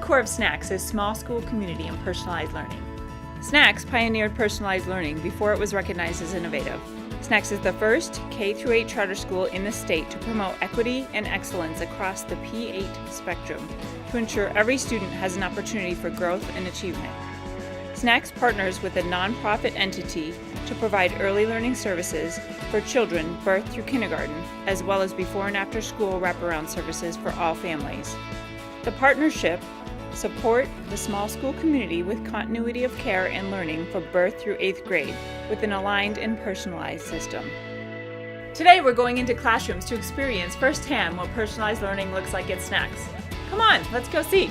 core of SNACS is small school community and personalized learning. SNACS pioneered personalized learning before it was recognized as innovative. SNACS is the first K-8 charter school in the state to promote equity and excellence across the P8 spectrum to ensure every student has an opportunity for growth and achievement. SNACS partners with a nonprofit entity to provide early learning services for children birth through kindergarten, as well as before and after school wraparound services for all families. The partnership support the small school community with continuity of care and learning for birth through 8th grade with an aligned and personalized system. Today we're going into classrooms to experience firsthand what personalized learning looks like at SNACS. Come on, let's go see.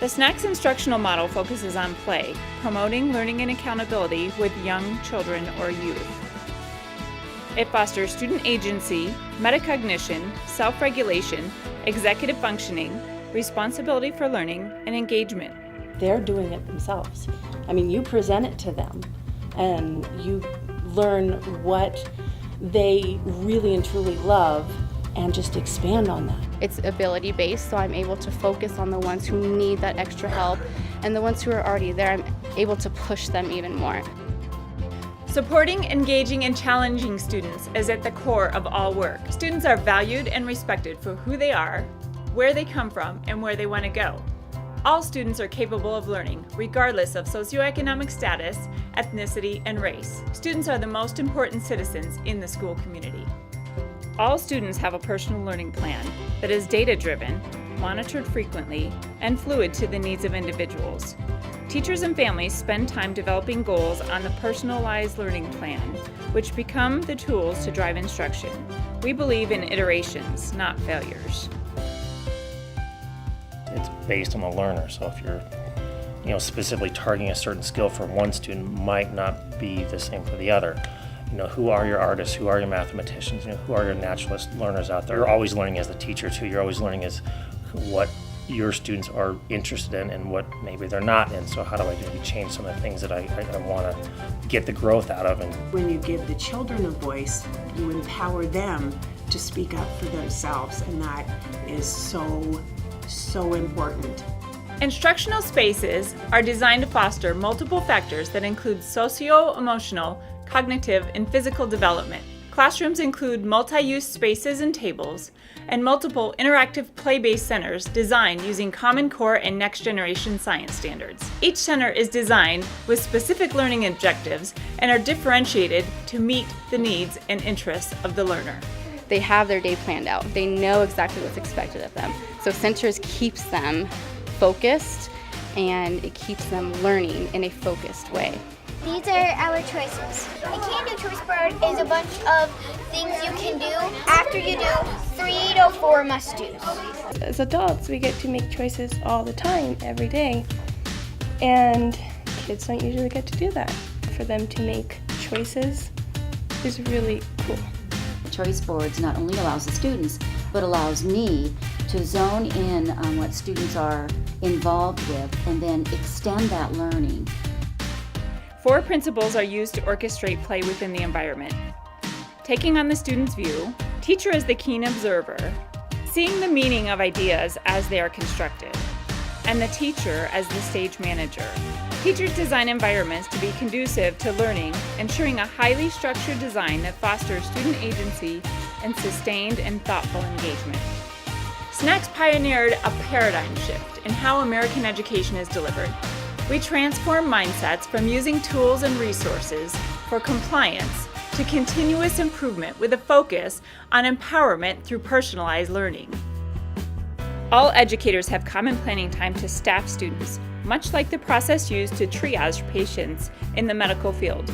The SNACS instructional model focuses on play, promoting learning and accountability with young children or youth. It fosters student agency, metacognition, self-regulation, executive functioning, responsibility for learning, and engagement. They're doing it themselves. I mean, you present it to them and you learn what they really and truly love and just expand on that. It's ability based, so I'm able to focus on the ones who need that extra help, and the ones who are already there, I'm able to push them even more. Supporting, engaging, and challenging students is at the core of all work. Students are valued and respected for who they are, where they come from, and where they want to go. All students are capable of learning, regardless of socioeconomic status, ethnicity, and race. Students are the most important citizens in the school community. All students have a personal learning plan that is data-driven, monitored frequently, and fluid to the needs of individuals. Teachers and families spend time developing goals on the personalized learning plan, which become the tools to drive instruction. We believe in iterations, not failures. It's based on the learner, so if you're specifically targeting a certain skill for one student might not be the same for the other. Who are your artists, who are your mathematicians, who are your naturalist learners out there. You're always learning as the teacher too. You're always learning as what your students are interested in and what maybe they're not in. So how do I maybe change some of the things that I want to get the growth out of? And when you give the children a voice, you empower them to speak up for themselves, and that is so important. Instructional spaces are designed to foster multiple factors that include socio-emotional, cognitive, and physical development. Classrooms include multi-use spaces and tables, and multiple interactive play-based centers designed using Common Core and next-generation science standards. Each center is designed with specific learning objectives and are differentiated to meet the needs and interests of the learner. They have their day planned out. They know exactly what's expected of them. So Centers keeps them focused, and it keeps them learning in a focused way. These are our choices. A can-do choice board is a bunch of things you can do after you do 3 to 4 must-dos. As adults, we get to make choices all the time, every day, and kids don't usually get to do that. For them to make choices is really cool. Choice boards not only allows the students, but allows me to zone in on what students are involved with and then extend that learning. 4 principles are used to orchestrate play within the environment. Taking on the student's view, teacher as the keen observer, seeing the meaning of ideas as they are constructed, and the teacher as the stage manager. Teachers design environments to be conducive to learning, ensuring a highly structured design that fosters student agency and sustained and thoughtful engagement. SNACS pioneered a paradigm shift in how American education is delivered. We transform mindsets from using tools and resources for compliance to continuous improvement with a focus on empowerment through personalized learning. All educators have common planning time to staff students, much like the process used to triage patients in the medical field.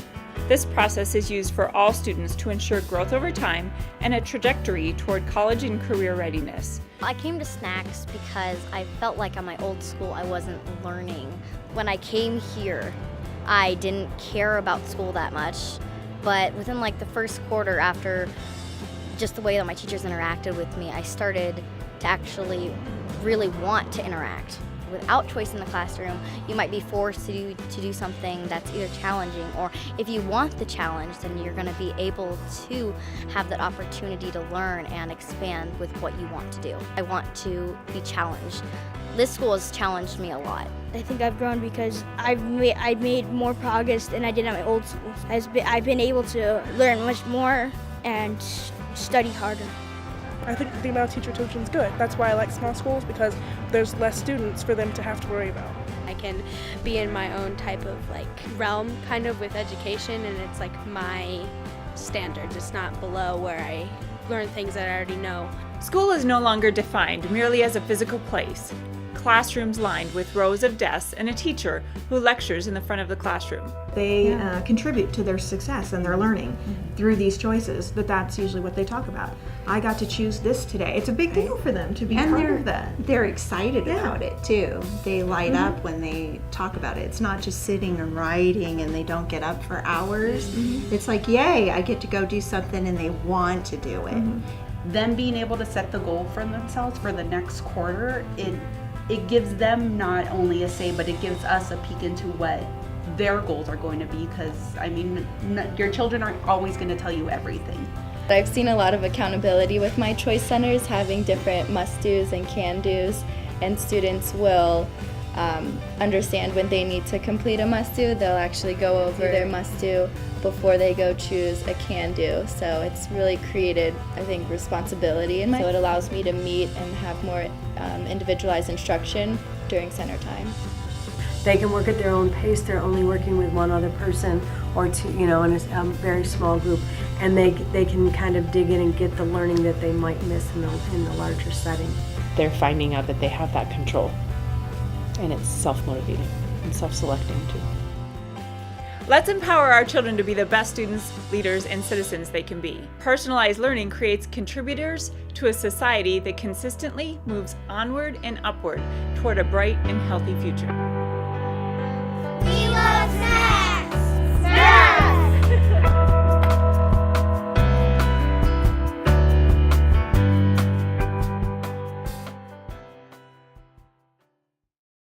This process is used for all students to ensure growth over time and a trajectory toward college and career readiness. I came to SNACS because I felt like at my old school I wasn't learning. When I came here, I didn't care about school that much, but within the first quarter, after just the way that my teachers interacted with me, I started to actually really want to interact without choice in the classroom, you might be forced to do something that's either challenging, or if you want the challenge, then you're going to be able to have that opportunity to learn and expand with what you want to do. I want to be challenged. This school has challenged me a lot. I think I've grown because I've made more progress than I did at my old school. I've been able to learn much more and study harder. I think the amount of teacher tuition is good. That's why I like small schools, because there's less students for them to have to worry about. I can be in my own type of realm kind of with education, and it's my standards. It's not below where I learn things that I already know. School is no longer defined merely as a physical place. Classrooms lined with rows of desks and a teacher who lectures in the front of the classroom. They contribute to their success and their learning through these choices. That's usually what they talk about. I got to choose this today. It's a big deal for them to be part of that. They're excited about it too. They light up when they talk about it. It's not just sitting and writing and they don't get up for hours. It's like, yay, I get to go do something, and they want to do it. Them being able to set the goal for themselves for the next quarter, it gives them not only a say, but it gives us a peek into what their goals are going to be, because your children aren't always going to tell you everything. I've seen a lot of accountability with my choice centers, having different must-dos and can-dos, and students will understand when they need to complete a must-do. They'll actually go over their must-do before they go choose a can-do. So it's really created, I think, responsibility in so it allows me to meet and have more individualized instruction during center time. They can work at their own pace. They're only working with one other person or two, in a very small group, and they can kind of dig in and get the learning that they might miss in the larger setting. They're finding out that they have that control, and it's self-motivating and self-selecting too. Let's empower our children to be the best students, leaders, and citizens they can be. Personalized learning creates contributors to a society that consistently moves onward and upward toward a bright and healthy future.